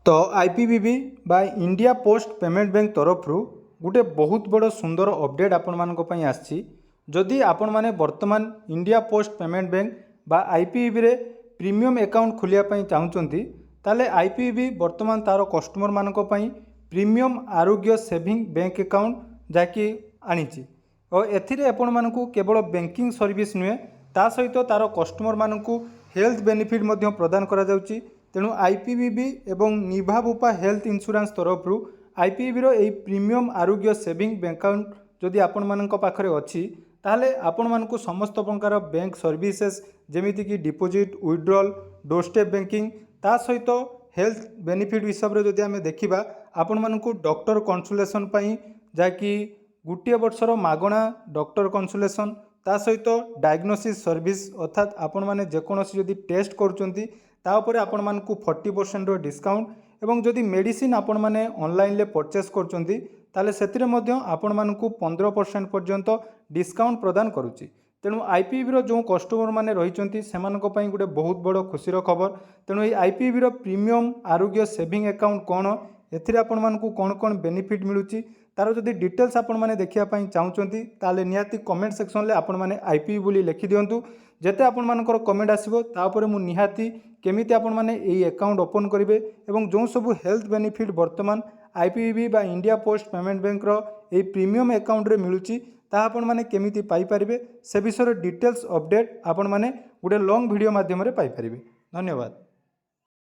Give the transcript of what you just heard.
तो आईपीबीबी बा India post payment bank तरफ गोटे बहुत बड़ सुंदर अपडेट आपण मानक पई आछि। जदि आपण माने वर्तमान इंडिया पोस्ट पेमेंट बैंक बा आईपीबीबी रे प्रीमियम अकाउंट खोलिया पई चाहुचंती ताले आईपीबीबी वर्तमान तार कस्टमर मानक पई प्रीमियम आरोग्य सेविंग बैंक अकाउंट जाकी आनिछि और एथिरे आपण मानकू केवल बैंकिंग सर्विस नुहे ता सहित तार कस्टमर मानकू हेल्थ बेनिफिट मध्य प्रदान करा जाउची। तेणु आईपीबीबी एवं निभाबुपा हेल्थ इंश्योरेंस तरफ आईपीबीबी रो एई प्रीमियम आरोग्य सेविंग बैंक अकाउंट जदि आपण मानक पाखरे अछि ताहले आपण मानकू समस्त प्रकार बैंक सर्विसेस जेमिति कि deposit withdrawal door step banking ता सहित हेल्थ बेनिफिट हिसाब रे जदि आमे देखिबा आपण मानकू डॉक्टर कंसल्टेशन पई जाकी गोटे वर्षर मागणा डॉक्टर कंसल्टेशन ता सहित डायग्नोसिस सर्विस अर्थात आपण माने जेकोसी जदि टेस्ट करूचंती ता उपरे आपण मानकू 40% रो डिस्काउंट एवं जदि मेडिसिन आपण माने ऑनलाइन ले परचेस करूचंती ताले सेतिरे मध्य आपण मानकू 15% पर्यंत डिस्काउंट प्रदान करूची। तेणु आईपीबी रो जो कस्टमर माने रहिचंती सेमानक पई गुटे बहुत बड़ खुशी रो खबर। तेणु ए आईपीबी रो प्रीमियम आरोग्य सेविंग अकाउंट कोन एथिरे आपण मानकू कोन कोन बेनिफिट मिलुची तार जदि डिटेल्स आपण माने देखिया पई चाहुचंती ताले नियाती कमेंट सेक्शन ले आपण माने आईपीबी बोली लिखि दियंतु। जेते आपण मानकर कमेंट आसीबो ता उपरे मु निहाती केमिति आपण माने एई अकाउंट ओपन करिवे एवं जो सब हेल्थ बेनिफिट वर्तमान आईपीबी बा इंडिया पोस्ट पेमेंट बैंक रो एई प्रीमियम अकाउंट रे मिलुची ता आपण माने केमिति पाई परिबे से विषय डिटेल्स अपडेट आपण माने गुटे लॉन्ग वीडियो माध्यम रे पाई परिबे। धन्यवाद।